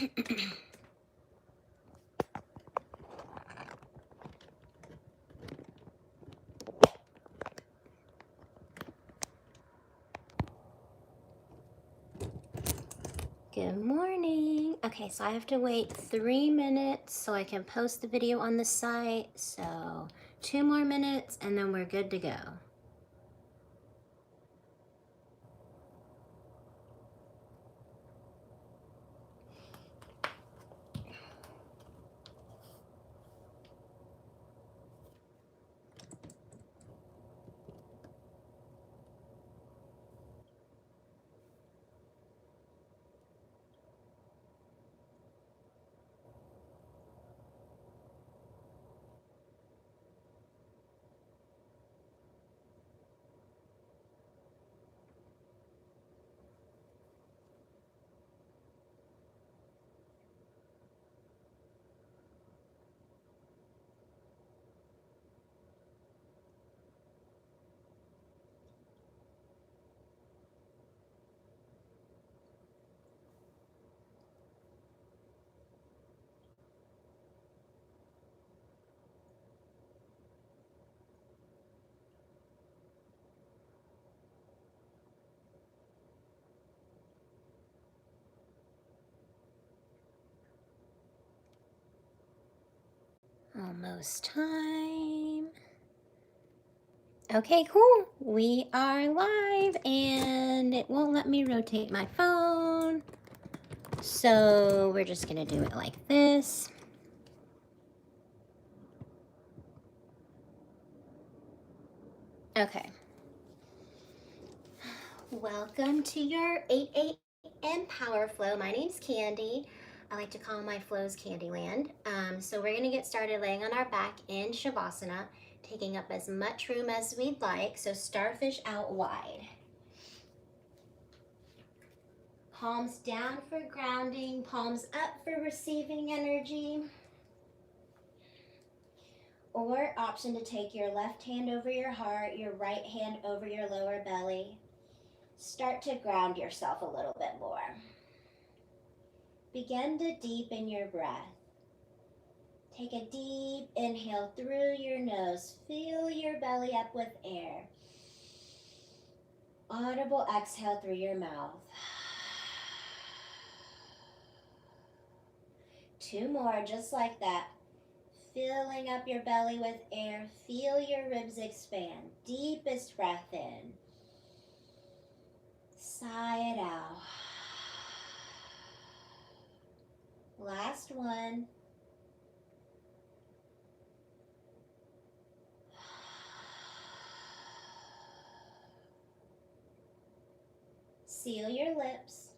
Good morning. Okay, so I have to wait 3 minutes so I can post the video on the site. So 2 more minutes and then we're good to go. Almost time. Okay, cool. We are live and it won't let me rotate my phone. So we're just gonna do it like this. Okay. Welcome to your 8 a.m. Power Flow. My name's Candy. I like to call my flows Candeland. So we're gonna get started laying on our back in Shavasana, taking up as much room as we'd like. So starfish out wide. Palms down for grounding, palms up for receiving energy. Or option to take your left hand over your heart, your right hand over your lower belly. Start to ground yourself a little bit more. Begin to deepen your breath. Take a deep inhale through your nose. Fill your belly up with air. Audible exhale through your mouth. 2 more, just like that. Filling up your belly with air. Feel your ribs expand. Deepest breath in. Sigh it out. Last one. Seal your lips.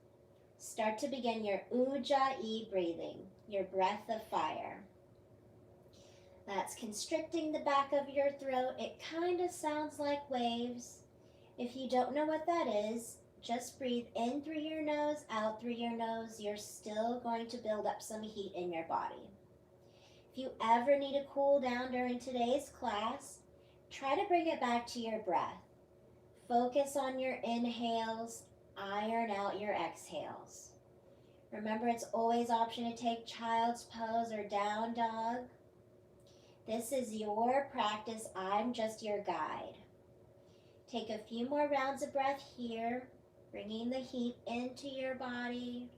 Start to begin your Ujjayi breathing, your breath of fire. That's constricting the back of your throat. It kind of sounds like waves. If you don't know what that is, just breathe in through your nose, out through your nose. You're still going to build up some heat in your body. If you ever need to cool down during today's class, try to bring it back to your breath. Focus on your inhales, iron out your exhales. Remember, it's always option to take child's pose or down dog. This is your practice. I'm just your guide. Take a few more rounds of breath here, bringing the heat into your body.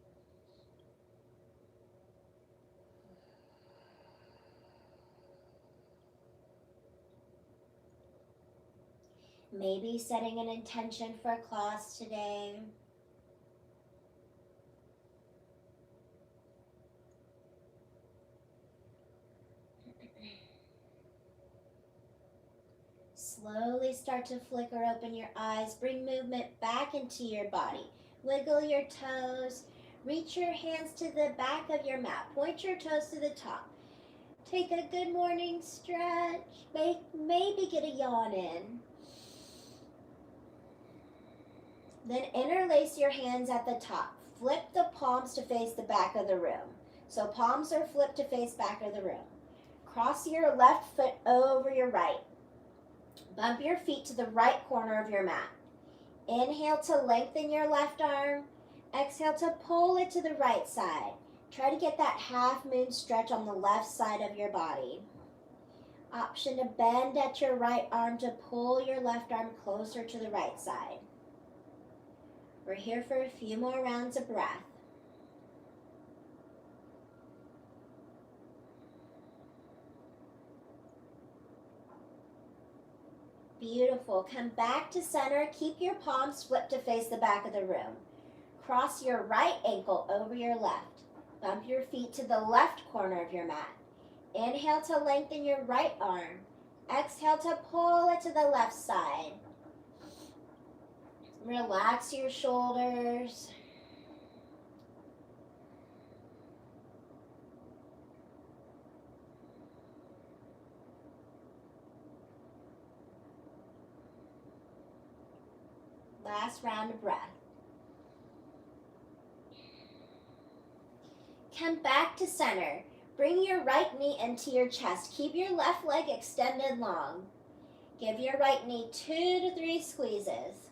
Maybe setting an intention for class today. Slowly start to flicker open your eyes. Bring movement back into your body. Wiggle your toes. Reach your hands to the back of your mat. Point your toes to the top. Take a good morning stretch. Maybe get a yawn in. Then interlace your hands at the top. Flip the palms to face the back of the room. So palms are flipped to face back of the room. Cross your left foot over your right. Bump your feet to the right corner of your mat. Inhale to lengthen your left arm. Exhale to pull it to the right side. Try to get that half moon stretch on the left side of your body. Option to bend at your right arm to pull your left arm closer to the right side. We're here for a few more rounds of breath. Beautiful. Come back to center. Keep your palms flipped to face the back of the room. Cross your right ankle over your left. Bump your feet to the left corner of your mat. Inhale to lengthen your right arm. Exhale to pull it to the left side. Relax your shoulders. Last round of breath. Come back to center. Bring your right knee into your chest. Keep your left leg extended long. Give your right knee 2 to 3 squeezes.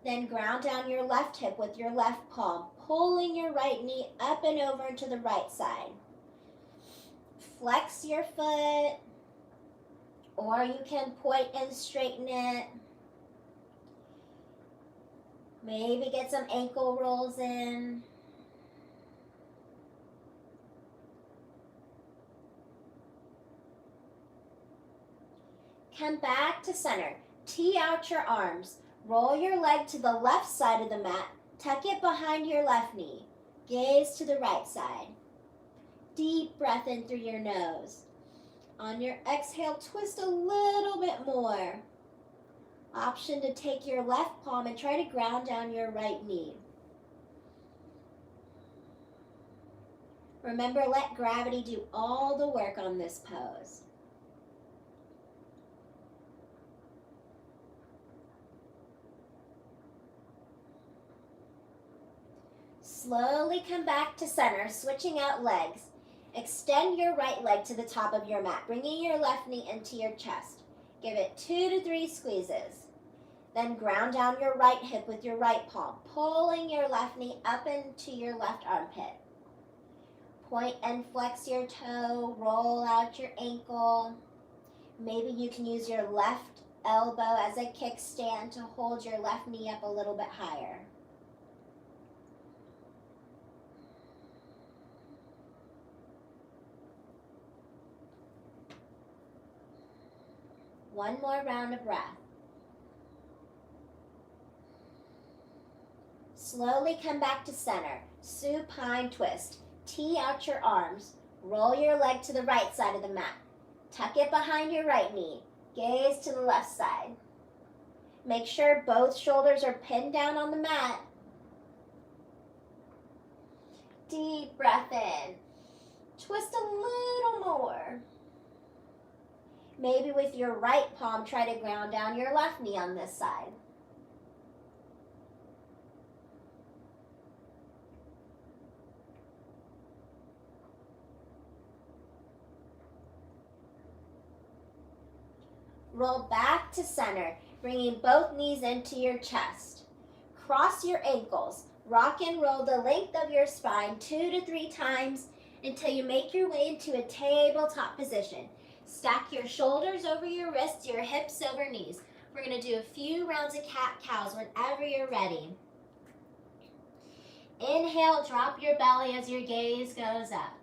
Then ground down your left hip with your left palm, pulling your right knee up and over to the right side. Flex your foot, or you can point and straighten it. Maybe get some ankle rolls in. Come back to center. Tee out your arms. Roll your leg to the left side of the mat. Tuck it behind your left knee. Gaze to the right side. Deep breath in through your nose. On your exhale, twist a little bit more. Option to take your left palm and try to ground down your right knee. Remember, let gravity do all the work on this pose. Slowly come back to center, switching out legs. Extend your right leg to the top of your mat, bringing your left knee into your chest. Give it 2 to 3 squeezes. Then ground down your right hip with your right palm, pulling your left knee up into your left armpit. Point and flex your toe, roll out your ankle. Maybe you can use your left elbow as a kickstand to hold your left knee up a little bit higher. One more round of breath. Slowly come back to center. Supine twist. Tee out your arms. Roll your leg to the right side of the mat. Tuck it behind your right knee. Gaze to the left side. Make sure both shoulders are pinned down on the mat. Deep breath in. Twist a little more. Maybe with your right palm, try to ground down your left knee on this side. Roll back to center, bringing both knees into your chest. Cross your ankles. Rock and roll the length of your spine 2 to 3 times until you make your way into a tabletop position. Stack your shoulders over your wrists, your hips over knees. We're going to do a few rounds of cat-cows whenever you're ready. Inhale, drop your belly as your gaze goes up.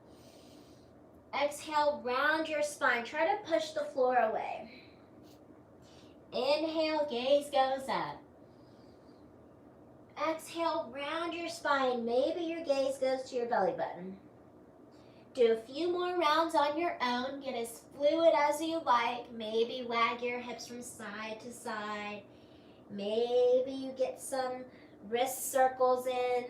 Exhale, round your spine. Try to push the floor away. Inhale, gaze goes up. Exhale, round your spine. Maybe your gaze goes to your belly button. Do a few more rounds on your own. Get as fluid as you like. Maybe wag your hips from side to side. Maybe you get some wrist circles in.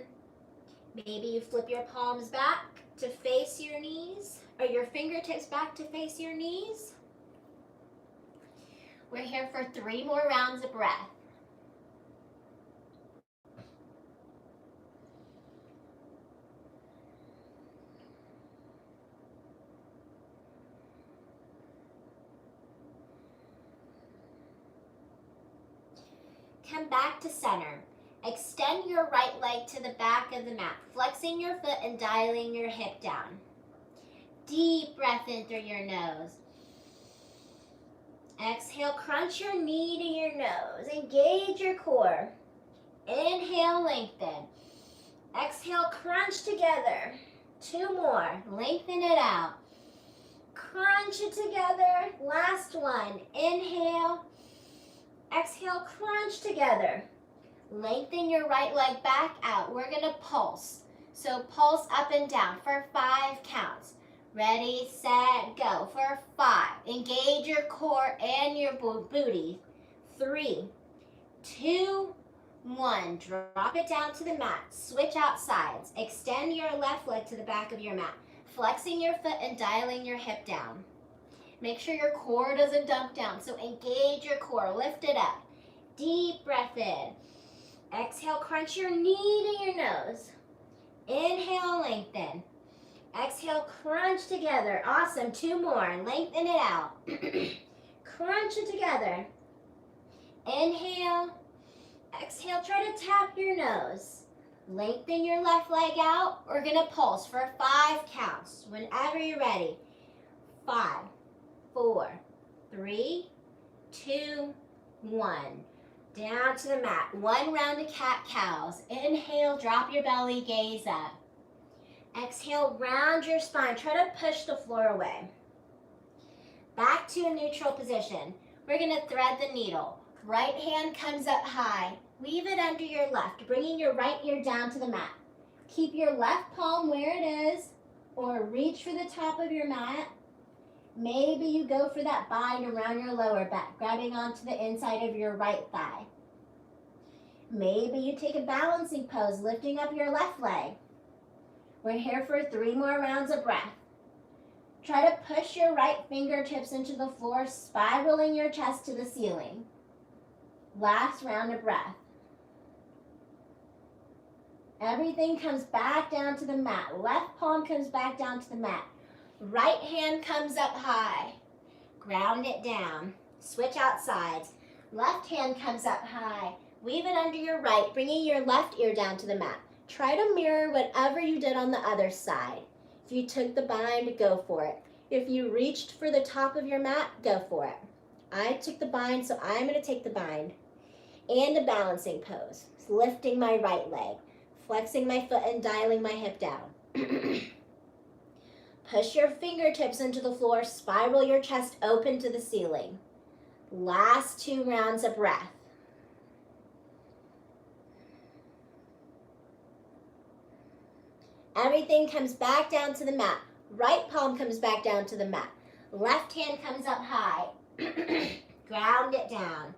Maybe you flip your palms back to face your knees, or your fingertips back to face your knees. We're here for 3 more rounds of breath. Come back to center. Extend your right leg to the back of the mat, flexing your foot and dialing your hip down. Deep breath in through your nose. Exhale, crunch your knee to your nose. Engage your core. Inhale, lengthen. Exhale, crunch together. 2 more. Lengthen it out. Crunch it together. Last one. Inhale. Exhale, crunch together. Lengthen your right leg back out. We're going to pulse. So pulse up and down for 5 counts. Ready, set, go for 5. Engage your core and your booty. 3, 2, 1. Drop it down to the mat. Switch out sides. Extend your left leg to the back of your mat. Flexing your foot and dialing your hip down. Make sure your core doesn't dump down. So engage your core. Lift it up. Deep breath in. Exhale, crunch your knee to your nose. Inhale, lengthen. Exhale, crunch together. Awesome. 2 more. Lengthen it out. Crunch it together. Inhale. Exhale, try to tap your nose. Lengthen your left leg out. We're going to pulse for 5 counts. Whenever you're ready. 5, 4, 3, 2, 1. Down to the mat. 1 round of cat-cows. Inhale, drop your belly, gaze up. Exhale, round your spine. Try to push the floor away. Back to a neutral position. We're going to thread the needle. Right hand comes up high. Leave it under your left, bringing your right ear down to the mat. Keep your left palm where it is, or reach for the top of your mat. Maybe you go for that bind around your lower back, grabbing onto the inside of your right thigh. Maybe you take a balancing pose, lifting up your left leg. We're here for 3 more rounds of breath. Try to push your right fingertips into the floor, spiraling your chest to the ceiling. Last round of breath. Everything comes back down to the mat. Left palm comes back down to the mat. Right hand comes up high. Ground it down. Switch out sides. Left hand comes up high. Weave it under your right, bringing your left ear down to the mat. Try to mirror whatever you did on the other side. If you took the bind, go for it. If you reached for the top of your mat, go for it. I took the bind, so I'm going to take the bind. And a balancing pose. Lifting my right leg. Flexing my foot and dialing my hip down. Push your fingertips into the floor. Spiral your chest open to the ceiling. Last 2 rounds of breath. Everything comes back down to the mat. Right palm comes back down to the mat. Left hand comes up high. Ground it down.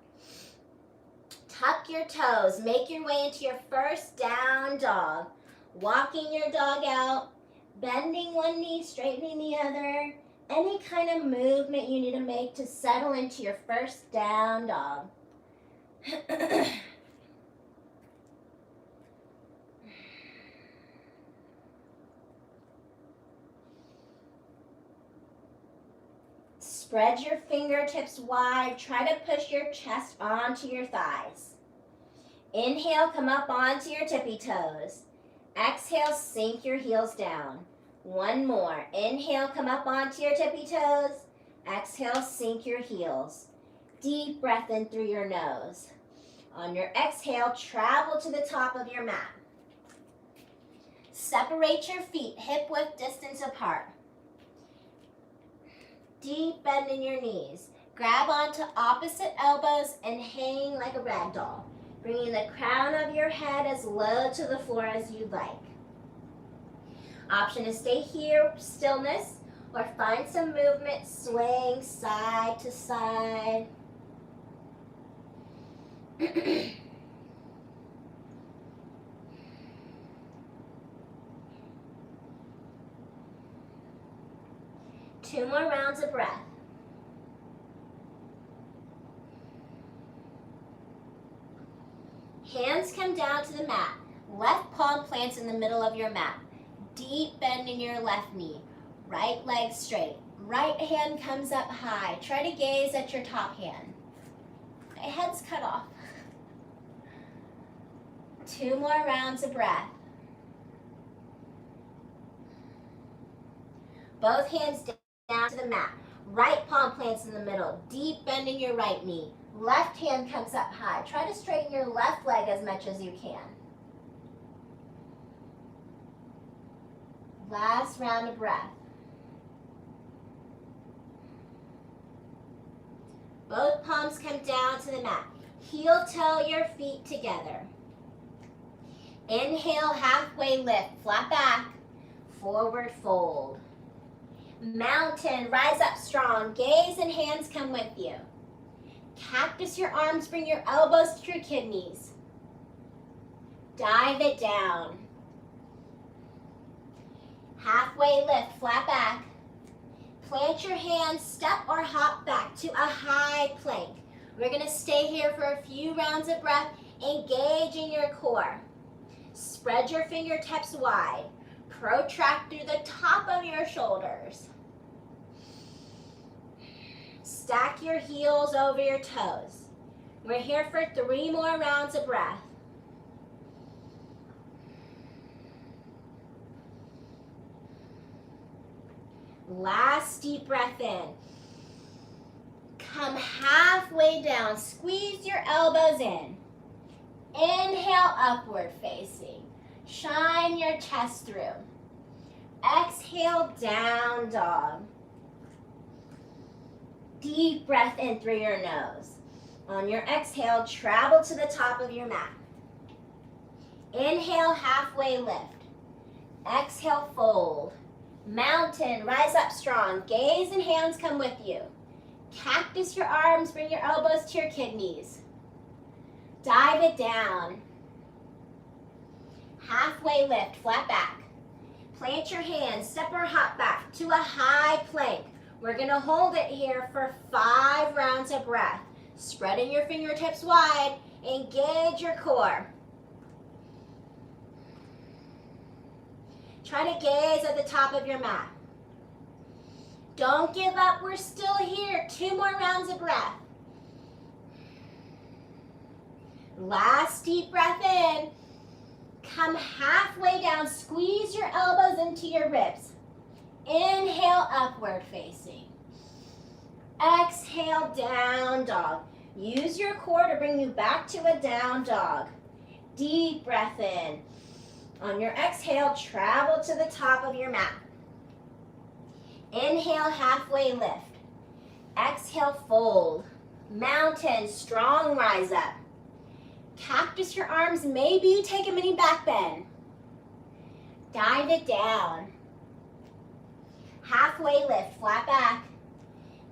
Tuck your toes. Make your way into your first down dog. Walking your dog out. Bending one knee, straightening the other. Any kind of movement you need to make to settle into your first down dog. Spread your fingertips wide. Try to push your chest onto your thighs. Inhale, come up onto your tippy toes. Exhale, sink your heels down. 1 more. Inhale, come up onto your tippy toes. Exhale, sink your heels. Deep breath in through your nose. On your exhale, travel to the top of your mat. Separate your feet hip-width distance apart. Deep bend in your knees. Grab onto opposite elbows and hang like a rag doll, bringing the crown of your head as low to the floor as you'd like. Option to stay here, stillness, or find some movement, swaying side to side. 2 more rounds of breath. Hands come down to the mat. Left palm plants in the middle of your mat. Deep bend in your left knee. Right leg straight. Right hand comes up high. Try to gaze at your top hand. My head's cut off. 2 more rounds of breath. Both hands down to the mat. Right palm plants in the middle. Deep bend in your right knee. Left hand comes up high. Try to straighten your left leg as much as you can. Last round of breath. Both palms come down to the mat. Heel toe your feet together. Inhale, halfway lift, flat back, forward fold. Mountain, rise up strong, gaze and hands come with you. Cactus your arms, bring your elbows to your kidneys. Dive it down. Halfway lift, flat back. Plant your hands, step or hop back to a high plank. We're going to stay here for a few rounds of breath, engaging your core. Spread your fingertips wide. Protract through the top of your shoulders. Stack your heels over your toes. We're here for 3 more rounds of breath. Last deep breath in. Come halfway down. Squeeze your elbows in. Inhale, upward facing. Shine your chest through. Exhale, down dog. Deep breath in through your nose. On your exhale, travel to the top of your mat. Inhale, halfway lift. Exhale, fold. Mountain, rise up strong. Gaze and hands come with you. Cactus your arms, bring your elbows to your kidneys. Dive it down. Halfway lift, flat back. Plant your hands, step or hop back to a high plank. We're going to hold it here for 5 rounds of breath. Spreading your fingertips wide, engage your core. Try to gaze at the top of your mat. Don't give up, we're still here. 2 more rounds of breath. Last deep breath in. Come halfway down, squeeze your elbows into your ribs. Inhale, upward facing. Exhale, down dog. Use your core to bring you back to a down dog. Deep breath in. On your exhale, travel to the top of your mat. Inhale, halfway lift. Exhale, fold. Mountain, strong rise up. Cactus your arms, maybe you take a mini back bend. Dive it down. Halfway lift, flat back.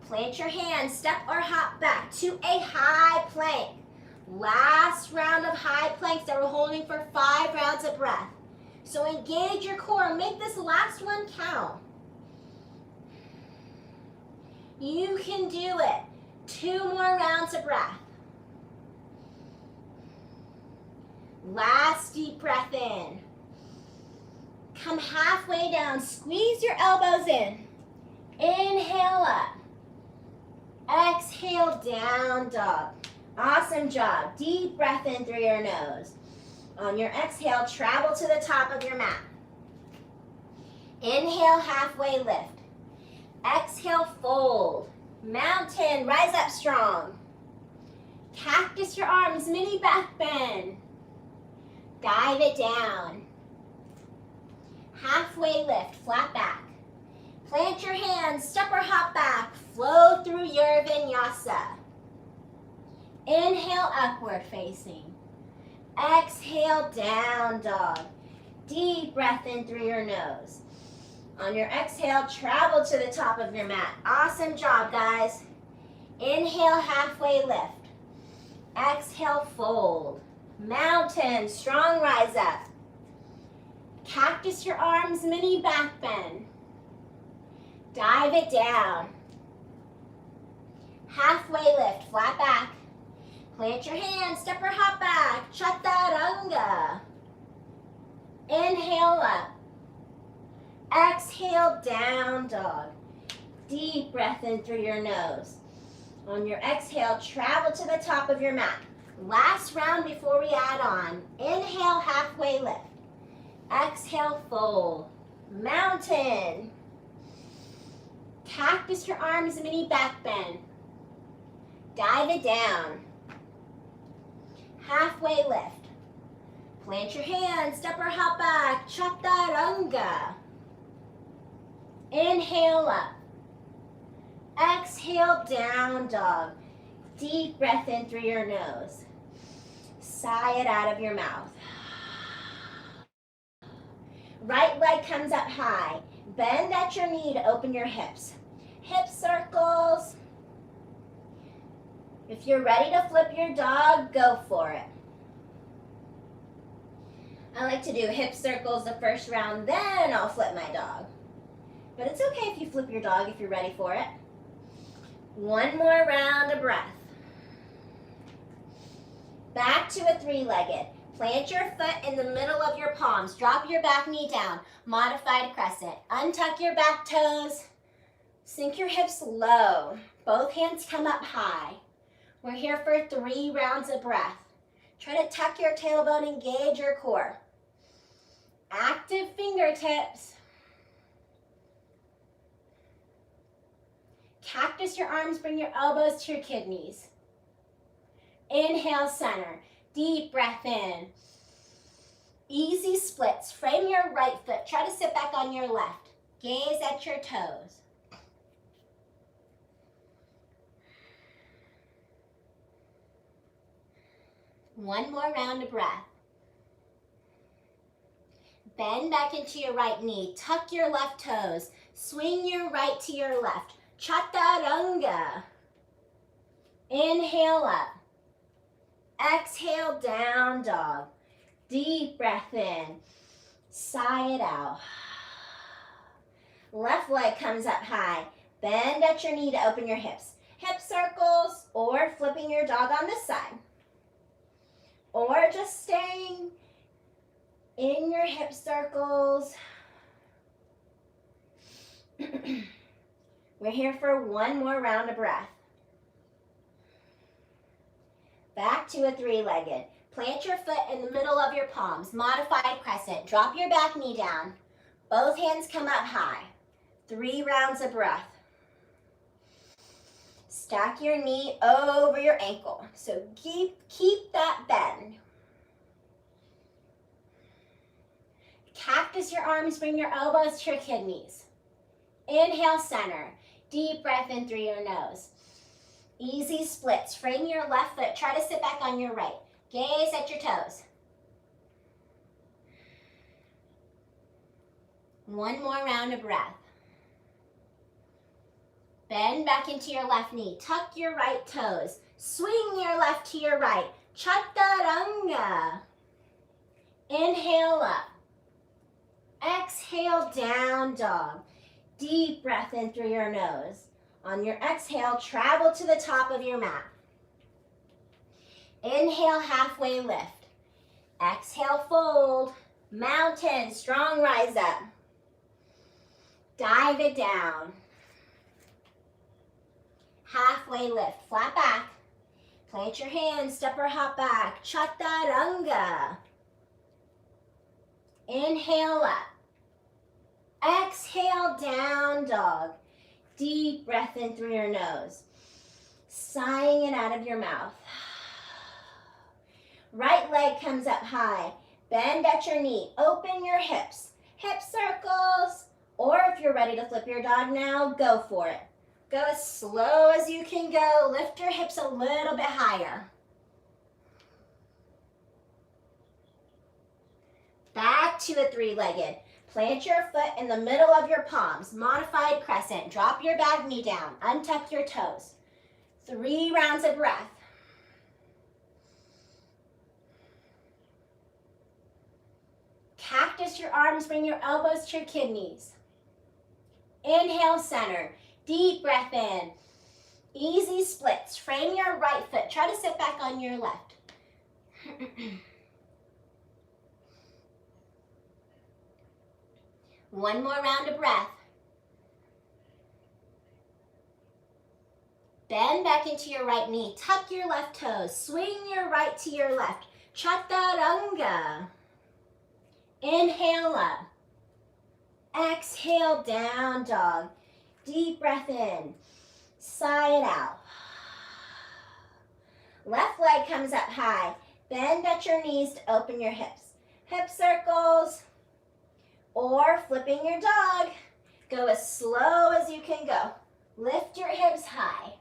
Plant your hands, step or hop back to a high plank. Last round of high planks that we're holding for 5 rounds of breath. So engage your core, make this last one count. You can do it. 2 more rounds of breath. Last deep breath in. Come halfway down, squeeze your elbows in. Inhale up. Exhale, down dog. Awesome job. Deep breath in through your nose. On your exhale, travel to the top of your mat. Inhale, halfway lift. Exhale, fold. Mountain, rise up strong. Cactus your arms, mini back bend. Dive it down. Halfway lift, flat back. Plant your hands, step or hop back. Flow through your vinyasa. Inhale, upward facing. Exhale, down dog. Deep breath in through your nose. On your exhale, travel to the top of your mat. Awesome job, guys. Inhale, halfway lift. Exhale, fold. Mountain, strong rise up. Cactus your arms, mini back bend. Dive it down. Halfway lift, flat back. Plant your hands, step or hop back. Chaturanga. Inhale up. Exhale, down dog. Deep breath in through your nose. On your exhale, travel to the top of your mat. Last round before we add on. Inhale, halfway lift. Exhale, fold. Mountain. Cactus your arms, mini back bend. Dive it down. Halfway lift. Plant your hands, step or hop back. Chaturanga. Inhale up. Exhale, down dog. Deep breath in through your nose. Sigh it out of your mouth. Right leg comes up high. Bend at your knee to open your hips. Hip circles. If you're ready to flip your dog, go for it. I like to do hip circles the first round, then I'll flip my dog. But it's okay if you flip your dog if you're ready for it. One more round of breath. Back to a three-legged. Plant your foot in the middle of your palms. Drop your back knee down. Modified crescent. Untuck your back toes. Sink your hips low. Both hands come up high. We're here for 3 rounds of breath. Try to tuck your tailbone, engage your core. Active fingertips. Cactus your arms, bring your elbows to your kidneys. Inhale, center. Deep breath in. Easy splits. Frame your right foot. Try to sit back on your left. Gaze at your toes. One more round of breath. Bend back into your right knee. Tuck your left toes. Swing your right to your left. Chaturanga. Inhale up. Exhale, down dog. Deep breath in. Sigh it out. Left leg comes up high. Bend at your knee to open your hips. Hip circles or flipping your dog on this side. Or just staying in your hip circles. We're here for one more round of breath. Back to a three-legged. Plant your foot in the middle of your palms. Modified crescent. Drop your back knee down. Both hands come up high. 3 rounds of breath. Stack your knee over your ankle. So keep that bend. Cactus your arms, bring your elbows to your kidneys. Inhale, center. Deep breath in through your nose. Easy splits. Frame your left foot. Try to sit back on your right. Gaze at your toes. One more round of breath. Bend back into your left knee. Tuck your right toes. Swing your left to your right. Chaturanga. Inhale up. Exhale, down dog. Deep breath in through your nose. On your exhale, travel to the top of your mat. Inhale, halfway lift. Exhale, fold. Mountain, strong rise up. Dive it down. Halfway lift, flat back. Plant your hands, step or hop back. Chaturanga. Inhale up. Exhale, down dog. Deep breath in through your nose. Sighing it out of your mouth. Right leg comes up high. Bend at your knee. Open your hips. Hip circles. Or if you're ready to flip your dog now, go for it. Go as slow as you can go. Lift your hips a little bit higher. Back to a three-legged. Plant your foot in the middle of your palms. Modified crescent. Drop your back knee down. Untuck your toes. 3 rounds of breath. Cactus your arms. Bring your elbows to your kidneys. Inhale, center. Deep breath in. Easy splits. Frame your right foot. Try to sit back on your left. One more round of breath. Bend back into your right knee. Tuck your left toes. Swing your right to your left. Chaturanga. Inhale up. Exhale, down dog. Deep breath in. Sigh it out. Left leg comes up high. Bend at your knees to open your hips. Hip circles. Or flipping your dog. Go as slow as you can go. Lift your hips high.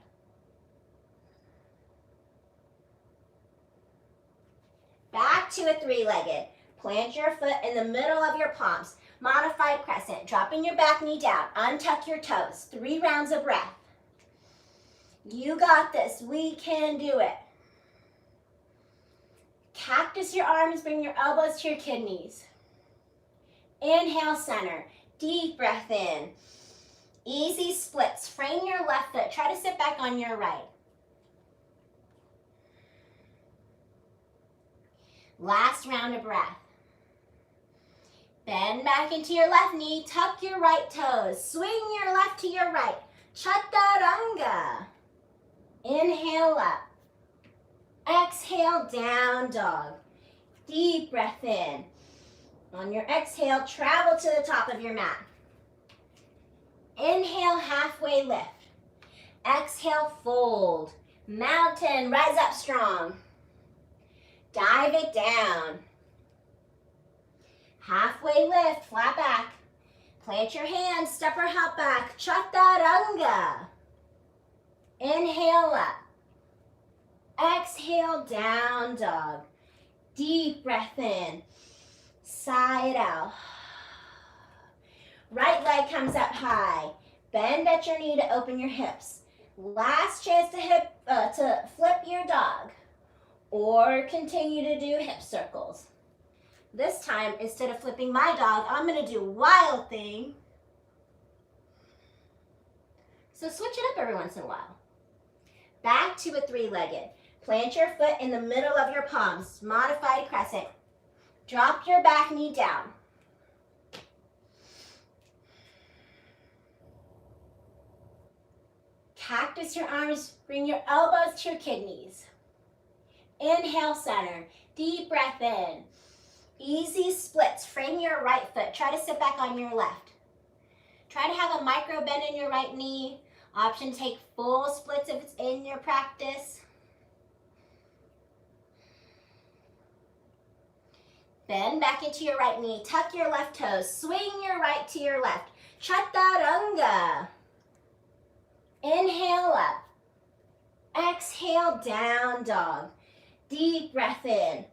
Back to a three-legged. Plant your foot in the middle of your palms. Modified crescent. Dropping your back knee down. Untuck your toes. 3 rounds of breath. You got this. We can do it. Cactus your arms. Bring your elbows to your kidneys. Inhale, center. Deep breath in. Easy splits. Frame your left foot. Try to sit back on your right. Last round of breath. Bend back into your left knee. Tuck your right toes. Swing your left to your right. Chaturanga. Inhale up. Exhale, down dog. Deep breath in. On your exhale, travel to the top of your mat. Inhale, halfway lift. Exhale, fold. Mountain, rise up strong. Dive it down. Halfway lift, flat back. Plant your hands, step or hop back. Chaturanga. Inhale up. Exhale, down dog. Deep breath in. Sigh it out. Right leg comes up high. Bend at your knee to open your hips. Last chance to flip your dog. Or continue to do hip circles. This time, instead of flipping my dog, I'm going to do wild thing. So switch it up every once in a while. Back to a three-legged. Plant your foot in the middle of your palms. Modified crescent. Drop your back knee down. Cactus your arms. Bring your elbows to your kidneys. Inhale, center. Deep breath in. Easy splits. Frame your right foot. Try to sit back on your left. Try to have a micro bend in your right knee. Option take full splits if it's in your practice. Bend back into your right knee. Tuck your left toes. Swing your right to your left. Chaturanga. Inhale up. Exhale, down dog. Deep breath in.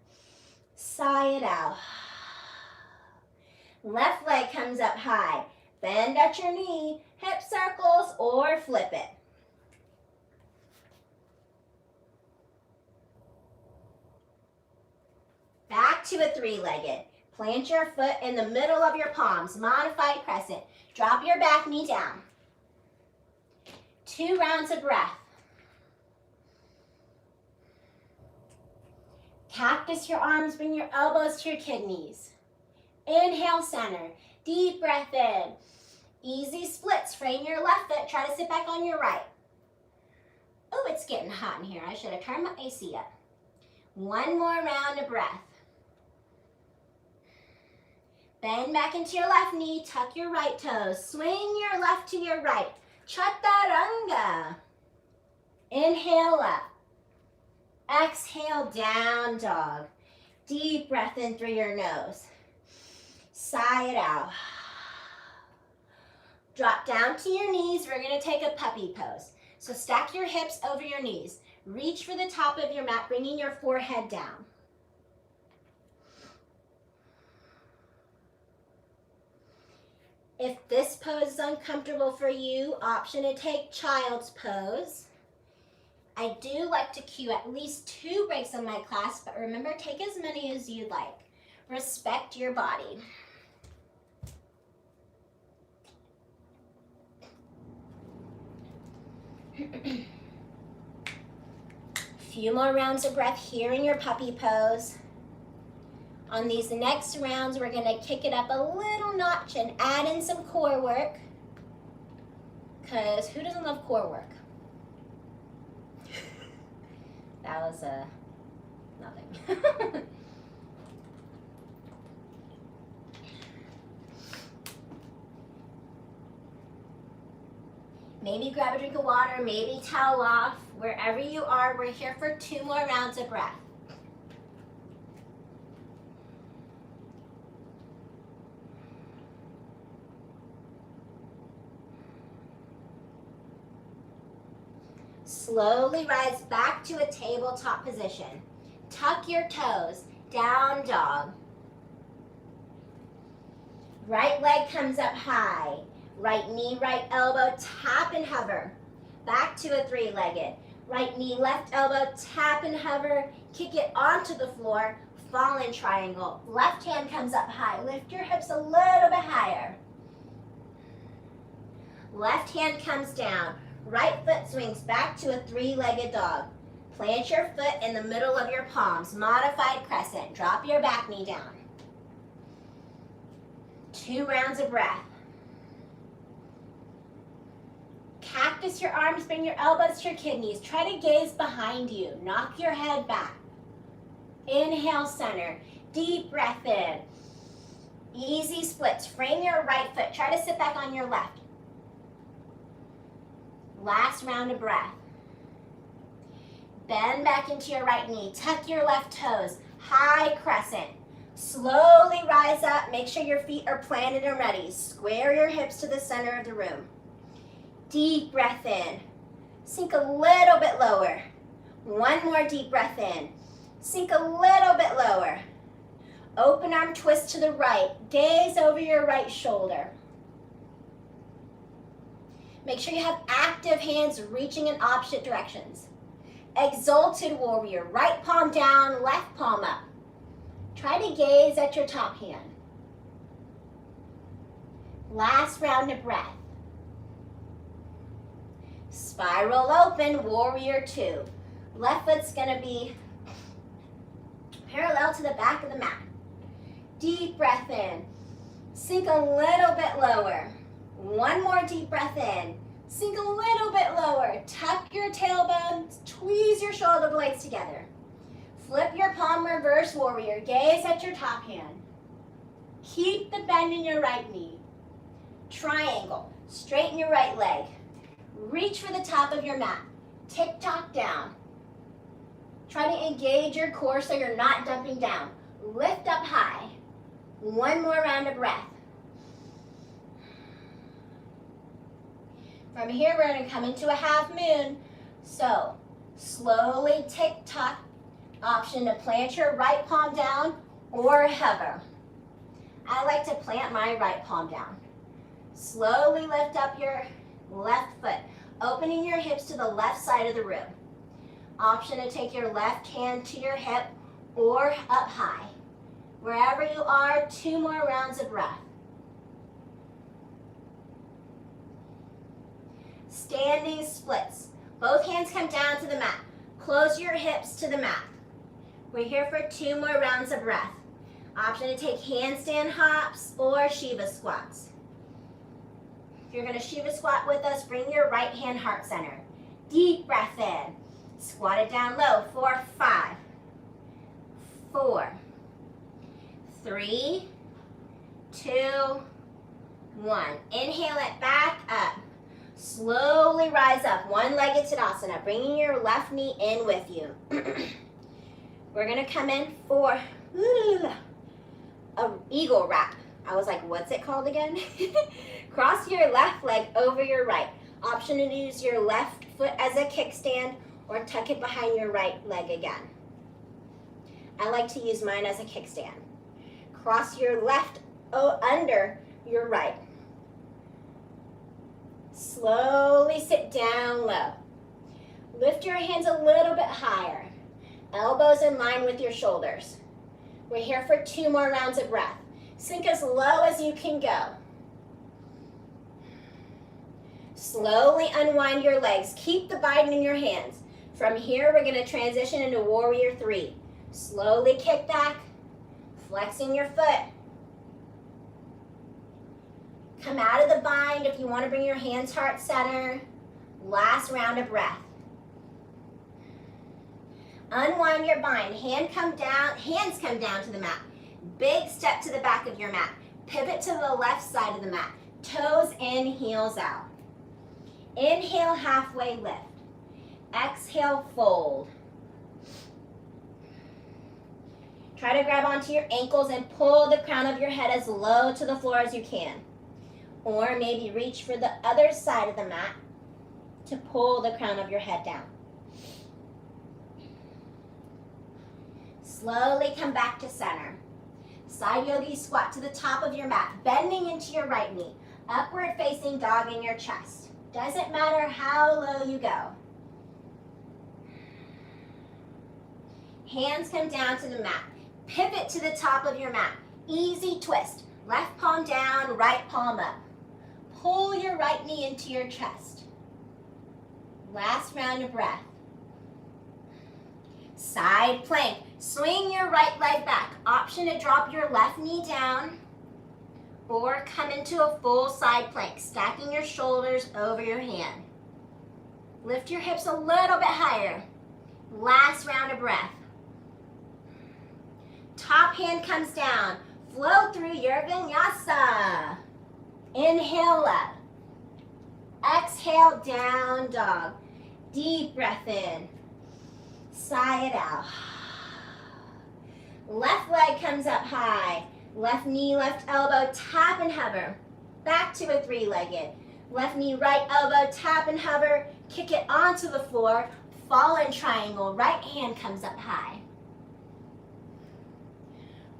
Sigh it out. Left leg comes up high. Bend at your knee. Hip circles or flip it. Back to a three-legged. Plant your foot in the middle of your palms. Modified crescent. Drop your back knee down. 2 rounds of breath. Cactus your arms. Bring your elbows to your kidneys. Inhale, center. Deep breath in. Easy splits. Frame your left foot. Try to sit back on your right. Oh, it's getting hot in here. I should have turned my AC up. 1 more round of breath. Bend back into your left knee. Tuck your right toes. Swing your left to your right. Chaturanga. Inhale up. Exhale, down dog. Deep breath in through your nose. Sigh it out. Drop down to your knees. We're going to take a puppy pose. So stack your hips over your knees. Reach for the top of your mat, bringing your forehead down. If this pose is uncomfortable for you, option to take child's pose. I do like to cue at least 2 breaks in my class, but remember, take as many as you'd like. Respect your body. Few more rounds of breath here in your puppy pose. On these next rounds, we're going to kick it up a little notch and add in some core work. Because who doesn't love core work? That was nothing. Maybe grab a drink of water, maybe towel off. Wherever you are, we're here for 2 more rounds of breath. Slowly rise back to a tabletop position. Tuck your toes, down dog. Right leg comes up high. Right knee, right elbow, tap and hover. Back to a 3-legged. Right knee, left elbow, tap and hover. Kick it onto the floor, fall in triangle. Left hand comes up high. Lift your hips a little bit higher. Left hand comes down. Right foot swings back to a 3-legged dog. Plant your foot in the middle of your palms. Modified crescent. Drop your back knee down. 2 rounds of breath. Cactus your arms, bring your elbows to your kidneys. Try to gaze behind you. Knock your head back. Inhale, center. Deep breath in. Easy splits. Frame your right foot. Try to sit back on your left. Last round of breath. Bend back into your right knee. Tuck your left toes. High crescent. Slowly rise up. Make sure your feet are planted and ready. Square your hips to the center of the room. Deep breath in. Sink a little bit lower. 1 more deep breath in. Sink a little bit lower. Open arm twist to the right. Gaze over your right shoulder. Make sure you have active hands reaching in opposite directions. Exalted warrior. Right palm down, left palm up. Try to gaze at your top hand. Last round of breath. Spiral open, warrior 2. Left foot's gonna be parallel to the back of the mat. Deep breath in. Sink a little bit lower. 1 more deep breath in. Sink a little bit lower. Tuck your tailbone, squeeze your shoulder blades together. Flip your palm, reverse warrior. Gaze at your top hand. Keep the bend in your right knee. Triangle. Straighten your right leg. Reach for the top of your mat. Tick-tock down. Try to engage your core so you're not dumping down. Lift up high. 1 more round of breath. From here, we're going to come into a half moon. So, slowly tick-tock. Option to plant your right palm down or hover. I like to plant my right palm down. Slowly lift up your left foot, opening your hips to the left side of the room. Option to take your left hand to your hip or up high. Wherever you are, 2 more rounds of breath. Standing splits. Both hands come down to the mat. Close your hips to the mat. We're here for 2 more rounds of breath. Option to take handstand hops or Shiva squats. If you're going to Shiva squat with us, bring your right hand heart center. Deep breath in. Squat it down low. 4, 5, 4, 3, 2, 1. Inhale it back up. Slowly rise up. One-legged Tadasana. Bringing your left knee in with you. We're going to come in for a eagle wrap. I was like, what's it called again? Cross your left leg over your right. Option to use your left foot as a kickstand or tuck it behind your right leg again. I like to use mine as a kickstand. Cross your left under your right. Slowly sit down low. Lift your hands a little bit higher. Elbows in line with your shoulders. We're here for 2 more rounds of breath. Sink as low as you can go. Slowly unwind your legs. Keep the Biden in your hands. From here, we're going to transition into Warrior 3. Slowly kick back, flexing your foot. Come out of the bind if you want to bring your hands heart center. Last round of breath. Unwind your bind. Hands come down to the mat. Big step to the back of your mat. Pivot to the left side of the mat. Toes in, heels out. Inhale, halfway lift. Exhale, fold. Try to grab onto your ankles and pull the crown of your head as low to the floor as you can. Or maybe reach for the other side of the mat to pull the crown of your head down. Slowly come back to center. Side yogi squat to the top of your mat, bending into your right knee. Upward facing dog in your chest. Doesn't matter how low you go. Hands come down to the mat. Pivot to the top of your mat. Easy twist. Left palm down, right palm up. Pull your right knee into your chest. Last round of breath. Side plank. Swing your right leg back. Option to drop your left knee down or come into a full side plank, stacking your shoulders over your hand. Lift your hips a little bit higher. Last round of breath. Top hand comes down. Flow through your vinyasa. Inhale up. Exhale, down dog. Deep breath in. Sigh it out. Left leg comes up high. Left knee, left elbow, tap and hover. Back to a three-legged. Left knee, right elbow, tap and hover. Kick it onto the floor. Fallen triangle. Right hand comes up high.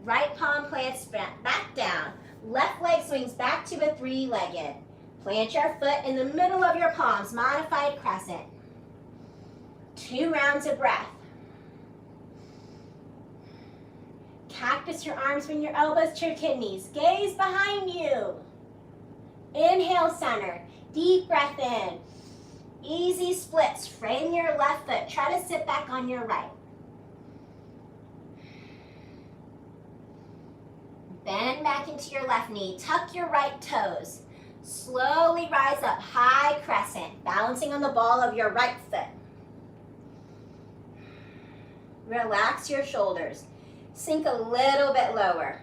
Right palm plants back down. Left leg swings back to a three-legged. Plant your foot in the middle of your palms. Modified crescent. 2 rounds of breath. Cactus your arms from your elbows to your kidneys. Gaze behind you. Inhale, center. Deep breath in. Easy splits. Frame your left foot. Try to sit back on your right. Bend back into your left knee. Tuck your right toes. Slowly rise up. High crescent. Balancing on the ball of your right foot. Relax your shoulders. Sink a little bit lower.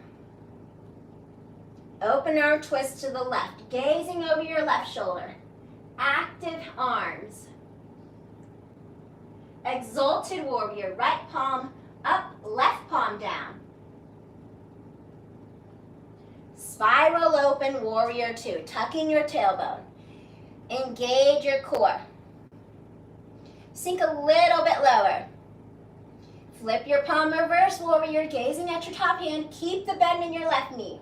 Open arm twist to the left, gazing over your left shoulder. Active arms. Exalted warrior, right palm up, left palm down. Spiral open, warrior 2, tucking your tailbone. Engage your core. Sink a little bit lower. Flip your palm reverse, warrior, gazing at your top hand. Keep the bend in your left knee.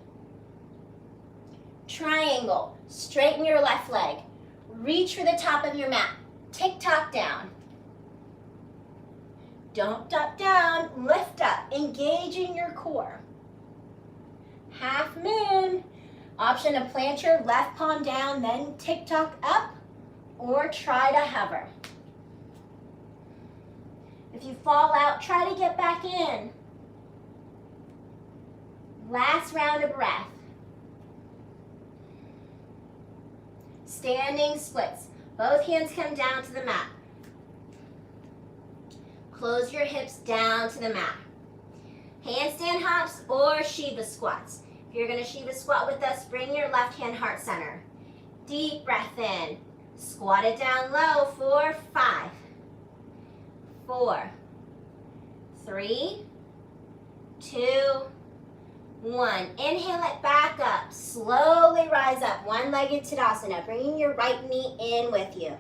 Triangle, straighten your left leg. Reach for the top of your mat. Tick-tock down. Don't duck down, lift up, engaging your core. Half moon. Option to plant your left palm down, then tick-tock up, or try to hover. If you fall out, try to get back in. Last round of breath. Standing splits. Both hands come down to the mat. Close your hips down to the mat. Handstand hops or Shiva squats. If you're going to Shiva squat with us, bring your left hand heart center. Deep breath in. Squat it down low for 5, 4, 3, 2, 1. Inhale it back up. Slowly rise up. One-legged Tadasana. Bringing your right knee in with you.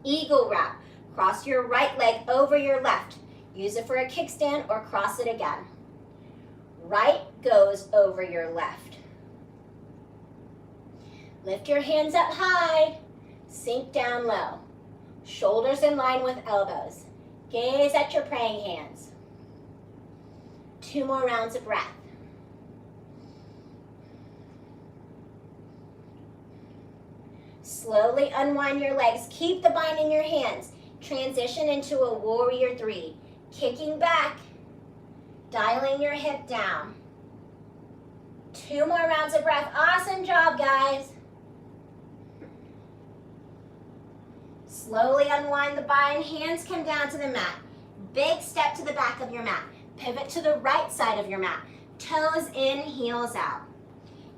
Eagle wrap. Cross your right leg over your left. Use it for a kickstand or cross it again. Right goes over your left. Lift your hands up high. Sink down low. Shoulders in line with elbows. Gaze at your praying hands. 2 more rounds of breath. Slowly unwind your legs. Keep the bind in your hands. Transition into a warrior 3. Kicking back. Dialing your hip down. 2 more rounds of breath. Awesome job, guys. Slowly unwind the bind, hands come down to the mat. Big step to the back of your mat. Pivot to the right side of your mat. Toes in, heels out.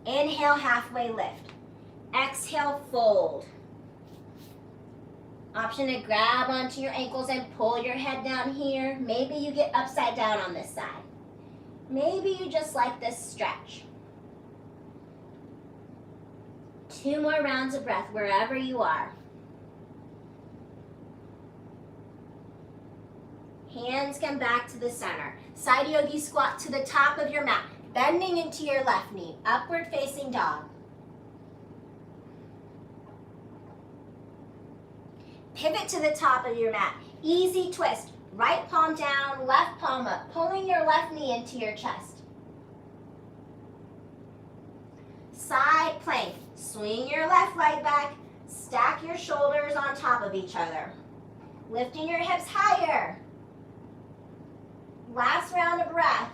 Inhale, halfway lift. Exhale, fold. Option to grab onto your ankles and pull your head down here. Maybe you get upside down on this side. Maybe you just like this stretch. 2 more rounds of breath wherever you are. Hands come back to the center. Side yogi squat to the top of your mat, bending into your left knee, upward facing dog. Pivot to the top of your mat. Easy twist. Right palm down, left palm up, pulling your left knee into your chest. Side plank. Swing your left leg back. Stack your shoulders on top of each other. Lifting your hips higher. Last round of breath.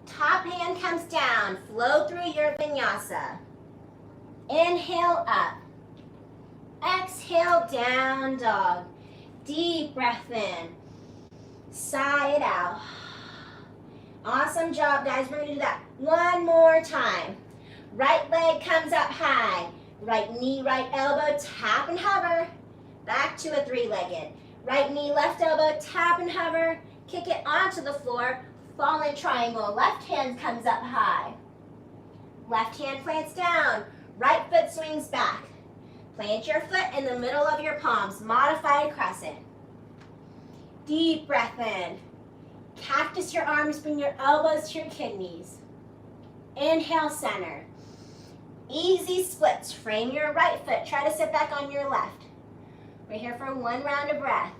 Top hand comes down. Flow through your vinyasa. Inhale up. Exhale, down dog. Deep breath in. Sigh it out. Awesome job, guys. We're going to do that one more time. Right leg comes up high. Right knee, right elbow, tap and hover. Back to a 3-legged. Right knee, left elbow, tap and hover. Kick it onto the floor. Fallen triangle. Left hand comes up high. Left hand plants down. Right foot swings back. Plant your foot in the middle of your palms. Modified crescent. Deep breath in. Cactus your arms, bring your elbows to your kidneys. Inhale, center. Easy splits. Frame your right foot. Try to sit back on your left. We're here for 1 round of breath.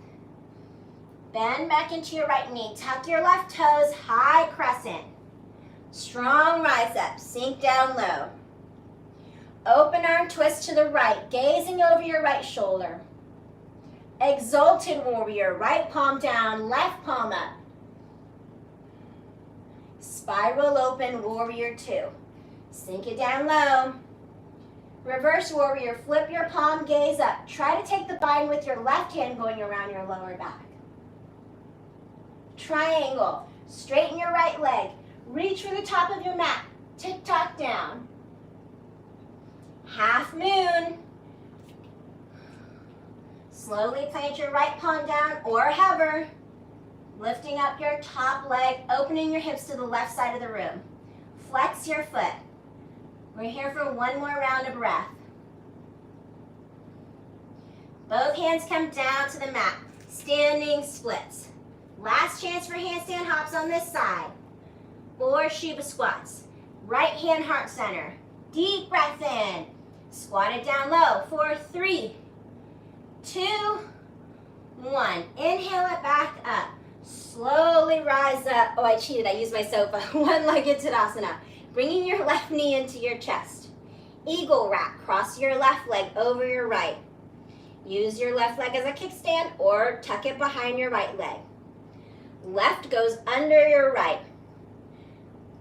Bend back into your right knee. Tuck your left toes. High crescent. Strong rise up. Sink down low. Open arm twist to the right. Gazing over your right shoulder. Exalted warrior. Right palm down. Left palm up. Spiral open, warrior 2. Sink it down low. Reverse warrior, flip your palm, gaze up. Try to take the bind with your left hand going around your lower back. Triangle, straighten your right leg. Reach for the top of your mat. Tick-tock down. Half moon. Slowly plant your right palm down or hover. Lifting up your top leg, opening your hips to the left side of the room. Flex your foot. We're here for 1 more round of breath. Both hands come down to the mat. Standing splits. Last chance for handstand hops on this side. Or Shiva squats. Right hand heart center. Deep breath in. Squat it down low. 4, 3, 2, 1. Inhale it back up. Slowly rise up. Oh, I cheated. I used my sofa. 1-legged Tadasana. Bringing your left knee into your chest. Eagle rack. Cross your left leg over your right. Use your left leg as a kickstand or tuck it behind your right leg. Left goes under your right.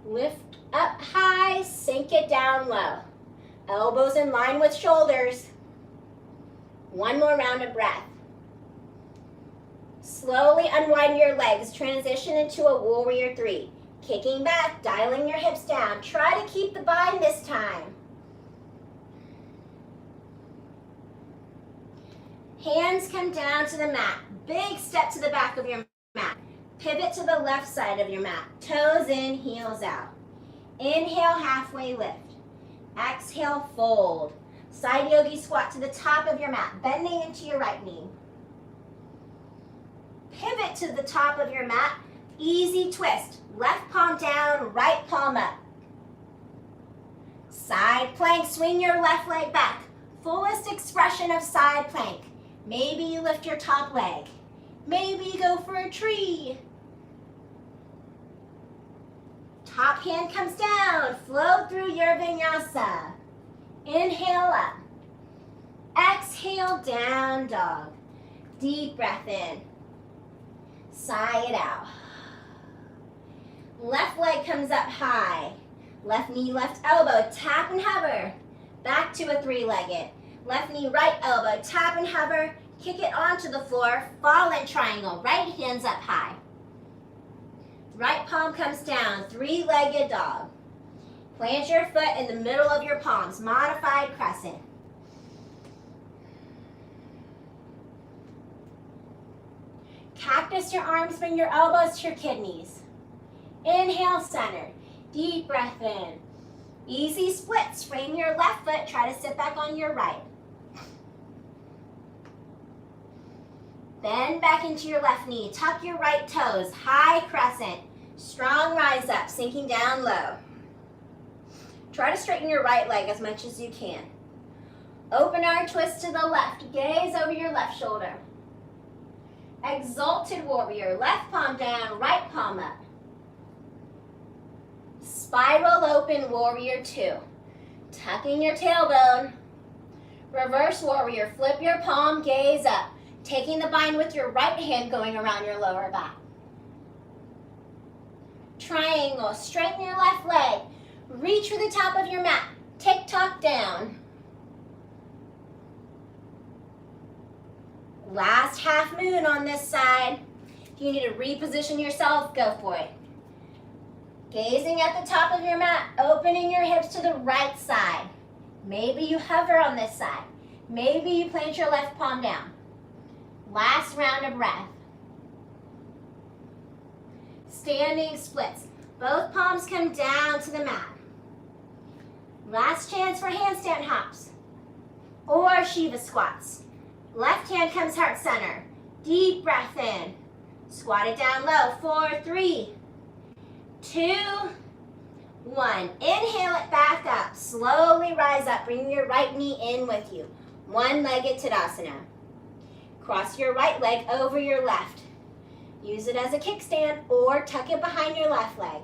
Lift up high. Sink it down low. Elbows in line with shoulders. 1 more round of breath. Slowly unwind your legs. Transition into a warrior 3. Kicking back, dialing your hips down. Try to keep the bind this time. Hands come down to the mat. Big step to the back of your mat. Pivot to the left side of your mat. Toes in, heels out. Inhale, halfway lift. Exhale, fold. Side yogi squat to the top of your mat, bending into your right knee. Pivot to the top of your mat. Easy twist. Left palm down, right palm up. Side plank, swing your left leg back. Fullest expression of side plank. Maybe you lift your top leg. Maybe you go for a tree. Top hand comes down. Flow through your vinyasa. Inhale up. Exhale, down dog. Deep breath in. Sigh it out. Left leg comes up high. Left knee, left elbow. Tap and hover. Back to a 3-legged. Left knee, right elbow, tap and hover, kick it onto the floor, fall in triangle, right hands up high. Right palm comes down, three-legged dog. Plant your foot in the middle of your palms, modified crescent. Cactus your arms, bring your elbows to your kidneys. Inhale, center. Deep breath in. Easy splits. Frame your left foot. Try to sit back on your right. Bend back into your left knee. Tuck your right toes. High crescent. Strong rise up, sinking down low. Try to straighten your right leg as much as you can. Open arm twist to the left. Gaze over your left shoulder. Exalted warrior. Left palm down, right palm up. Spiral open warrior 2. Tucking your tailbone. Reverse warrior. Flip your palm, gaze up. Taking the bind with your right hand going around your lower back. Triangle. Straighten your left leg. Reach for the top of your mat. Tick-tock down. Last half moon on this side. If you need to reposition yourself, go for it. Gazing at the top of your mat, opening your hips to the right side. Maybe you hover on this side. Maybe you plant your left palm down. Last round of breath. Standing splits. Both palms come down to the mat. Last chance for handstand hops or Shiva squats. Left hand comes heart center. Deep breath in. Squat it down low. 4, 3, 2, 1. Inhale it back up. Slowly rise up. Bring your right knee in with you. One-legged Tadasana. Cross your right leg over your left. Use it as a kickstand or tuck it behind your left leg.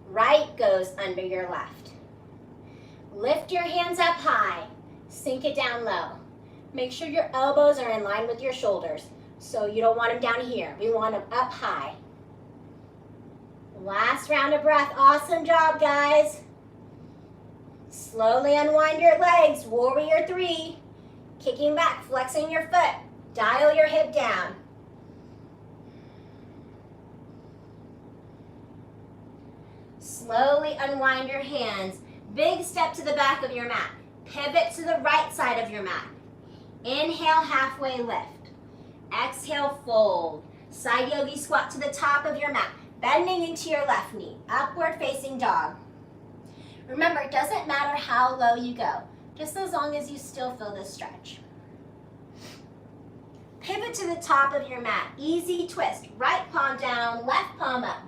Right goes under your left. Lift your hands up high. Sink it down low. Make sure your elbows are in line with your shoulders. So you don't want them down here. We want them up high. Last round of breath. Awesome job, guys. Slowly unwind your legs. Warrior 3. Kicking back, flexing your foot. Dial your hip down. Slowly unwind your hands. Big step to the back of your mat. Pivot to the right side of your mat. Inhale, halfway lift. Exhale, fold. Side yogi squat to the top of your mat. Bending into your left knee. Upward facing dog. Remember, it doesn't matter how low you go, just as long as you still feel this stretch. Pivot to the top of your mat. Easy twist. Right palm down, left palm up.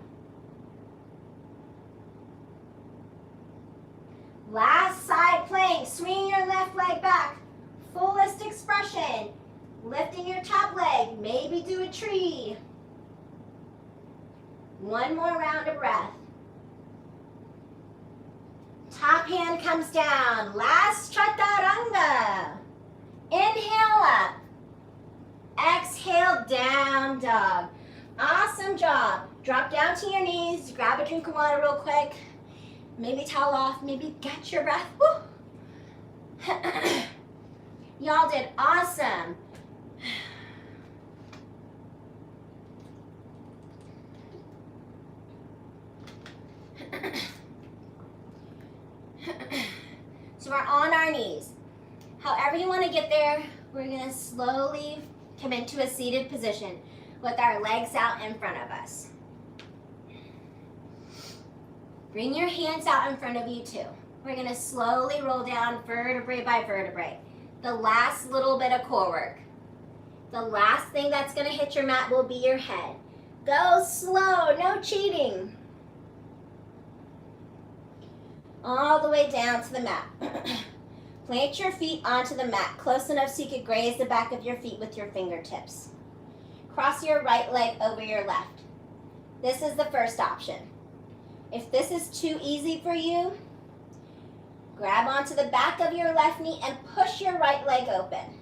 Last side plank. Swing your left leg back. Fullest expression. Lifting your top leg. Maybe do a tree. One more round of breath. Top hand comes down. Last chaturanga. Inhale up. Exhale, down dog. Awesome job. Drop down to your knees. Grab a drink of water real quick. Maybe towel off. Maybe catch your breath. Y'all did awesome. So we're on our knees. However you want to get there, we're going to slowly come into a seated position with our legs out in front of us. Bring your hands out in front of you too. We're going to slowly roll down vertebrae by vertebrae. The last little bit of core work. The last thing that's going to hit your mat will be your head. Go slow, no cheating. All the way down to the mat. Plant your feet onto the mat, close enough so you could graze the back of your feet with your fingertips. Cross your right leg over your left. This is the first option. If this is too easy for you, grab onto the back of your left knee and push your right leg open.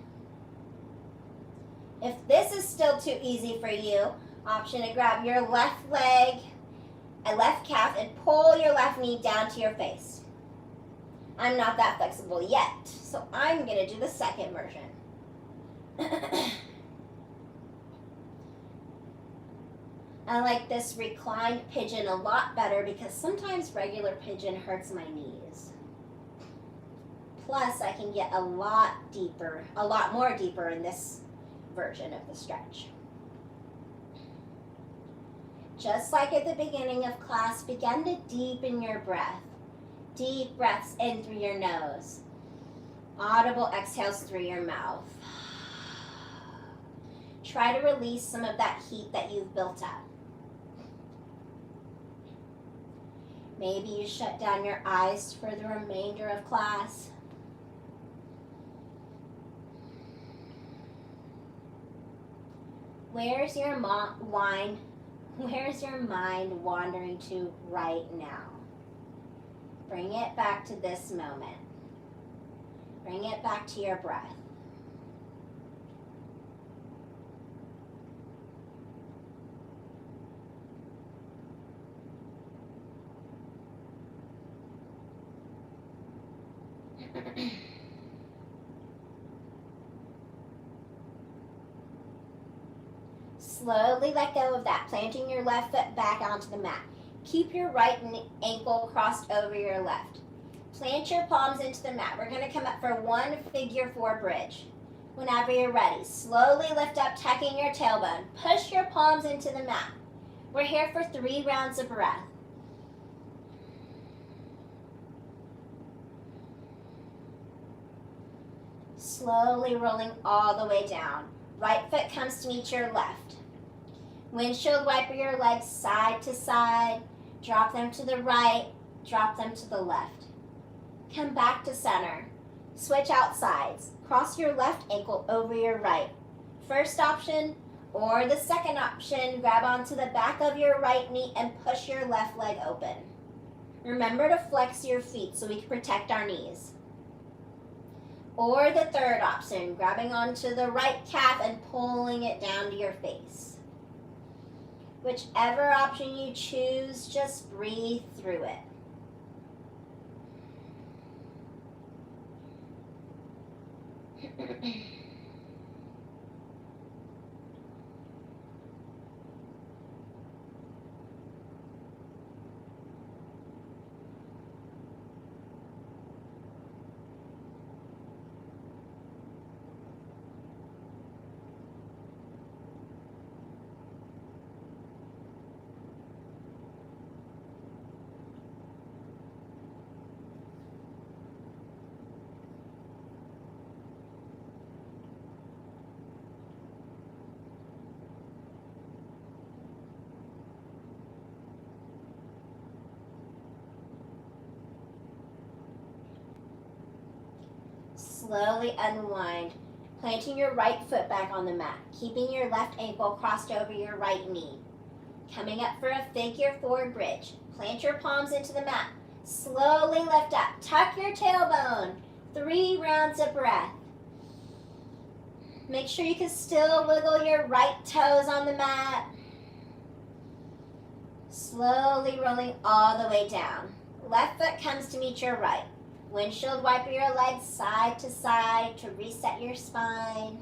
If this is still too easy for you, option to grab your left leg and left calf and pull your left knee down to your face. I'm not that flexible yet, so I'm going to do the second version. I like this reclined pigeon a lot better because sometimes regular pigeon hurts my knees. Plus, I can get a lot more deeper in this version of the stretch. Just like at the beginning of class, begin to deepen your breath. Deep breaths in through your nose. Audible exhales through your mouth. Try to release some of that heat that you've built up. Maybe you shut down your eyes for the remainder of class. Where's your mind wandering to right now? Bring it back to this moment. Bring it back to your breath. Slowly let go of that, planting your left foot back onto the mat. Keep your right ankle crossed over your left. Plant your palms into the mat. We're going to come up for one figure four bridge. Whenever you're ready, slowly lift up, tucking your tailbone. Push your palms into the mat. We're here for 3 rounds of breath. Slowly rolling all the way down. Right foot comes to meet your left. Windshield wiper your legs side to side. Drop them to the right, drop them to the left. Come back to center. Switch out sides. Cross your left ankle over your right. First option or the second option, grab onto the back of your right knee and push your left leg open. Remember to flex your feet so we can protect our knees. Or the third option, grabbing onto the right calf and pulling it down to your face. Whichever option you choose, just breathe through it. Slowly unwind, planting your right foot back on the mat, keeping your left ankle crossed over your right knee. Coming up for a figure four bridge. Plant your palms into the mat. Slowly lift up. Tuck your tailbone. 3 rounds of breath. Make sure you can still wiggle your right toes on the mat. Slowly rolling all the way down. Left foot comes to meet your right. Windshield wiper your legs side to side to reset your spine.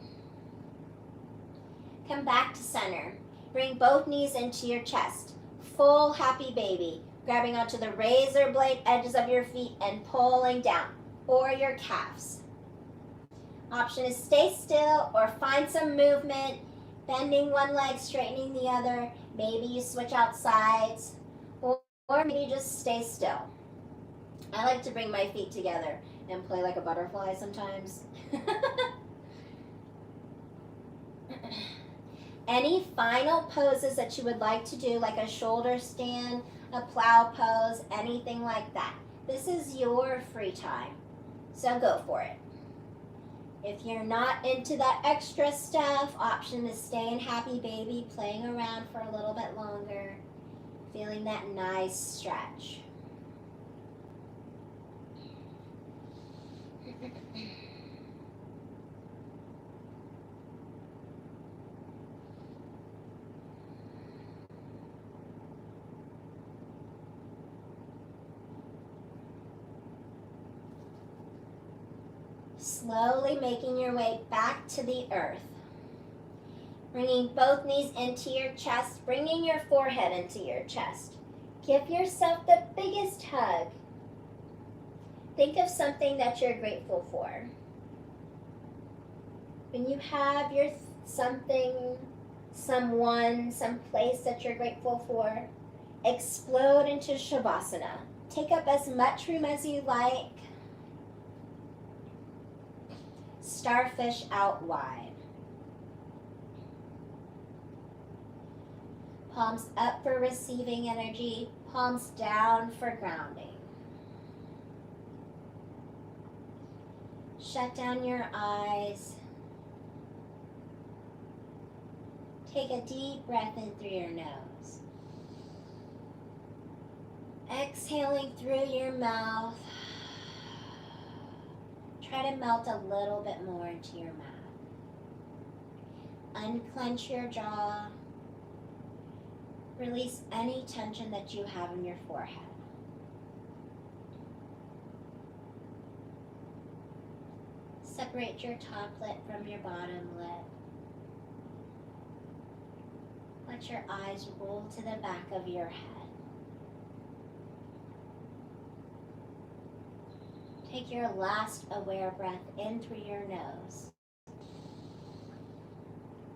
Come back to center. Bring both knees into your chest. Full happy baby. Grabbing onto the razor blade edges of your feet and pulling down, or your calves. Option is stay still or find some movement, bending one leg, straightening the other. Maybe you switch out sides, or maybe just stay still. I like to bring my feet together and play like a butterfly sometimes. Any final poses that you would like to do, like a shoulder stand, a plow pose, anything like that. This is your free time, so go for it. If you're not into that extra stuff, option is stay in happy baby, playing around for a little bit longer, feeling that nice stretch. Slowly making your way back to the earth. Bringing both knees into your chest, bringing your forehead into your chest. Give yourself the biggest hug. Think of something that you're grateful for. When you have your something, someone, some place that you're grateful for, explode into Shavasana. Take up as much room as you like. Starfish out wide. Palms up for receiving energy, palms down for grounding. Shut down your eyes. Take a deep breath in through your nose. Exhaling through your mouth. Try to melt a little bit more into your mat. Unclench your jaw. Release any tension that you have in your forehead. Separate your top lip from your bottom lip. Let your eyes roll to the back of your head. Take your last aware breath in through your nose.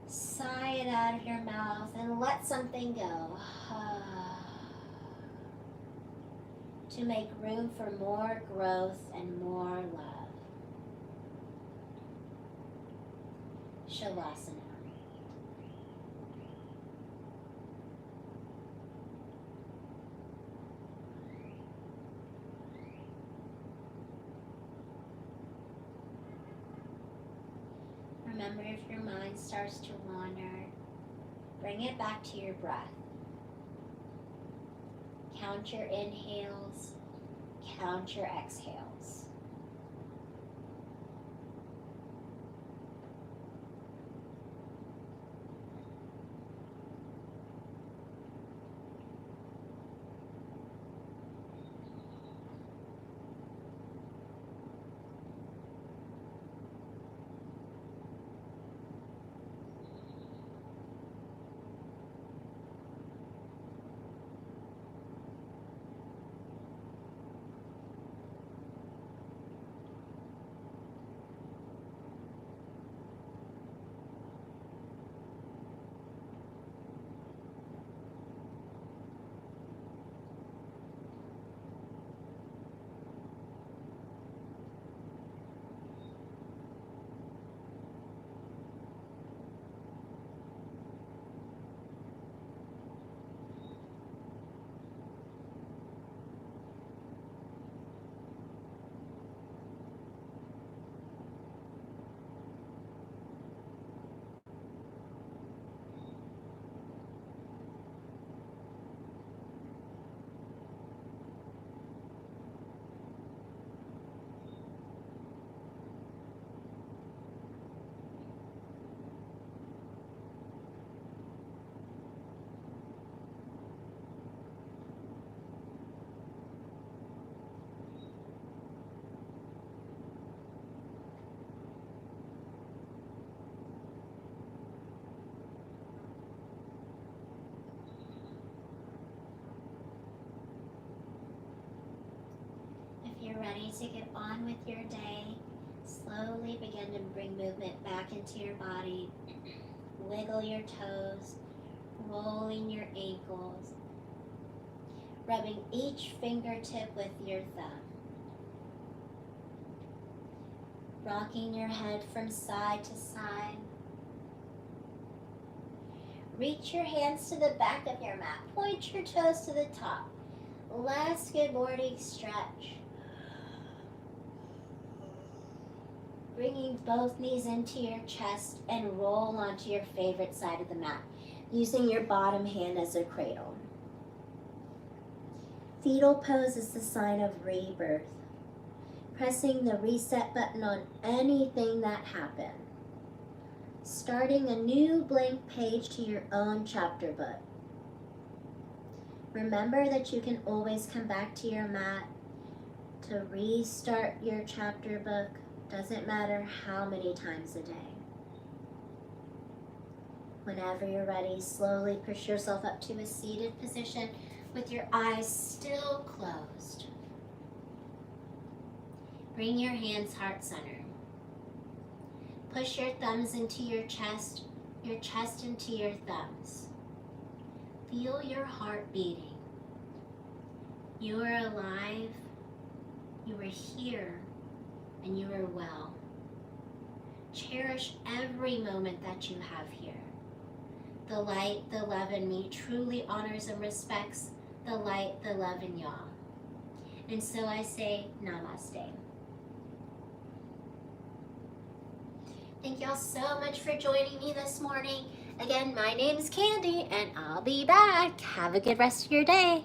Sigh it out of your mouth and let something go. To make room for more growth and more love. Shavasana. Remember, if your mind starts to wander, bring it back to your breath. Count your inhales, count your exhales. You're ready to get on with your day. Slowly begin to bring movement back into your body. Wiggle your toes, rolling your ankles, rubbing each fingertip with your thumb. Rocking your head from side to side. Reach your hands to the back of your mat. Point your toes to the top. Last good morning stretch. Bringing both knees into your chest and roll onto your favorite side of the mat, using your bottom hand as a cradle. Fetal pose is the sign of rebirth. Pressing the reset button on anything that happened. Starting a new blank page to your own chapter book. Remember that you can always come back to your mat to restart your chapter book Doesn't matter how many times a day. Whenever you're ready, slowly push yourself up to a seated position with your eyes still closed. Bring your hands heart center. Push your thumbs into your chest into your thumbs. Feel your heart beating. You are alive, you are here, and you are well. Cherish every moment that you have here. The light, the love in me truly honors and respects the light, the love in y'all. And so I say namaste. Thank y'all so much for joining me this morning. Again, my name's Candy, and I'll be back. Have a good rest of your day.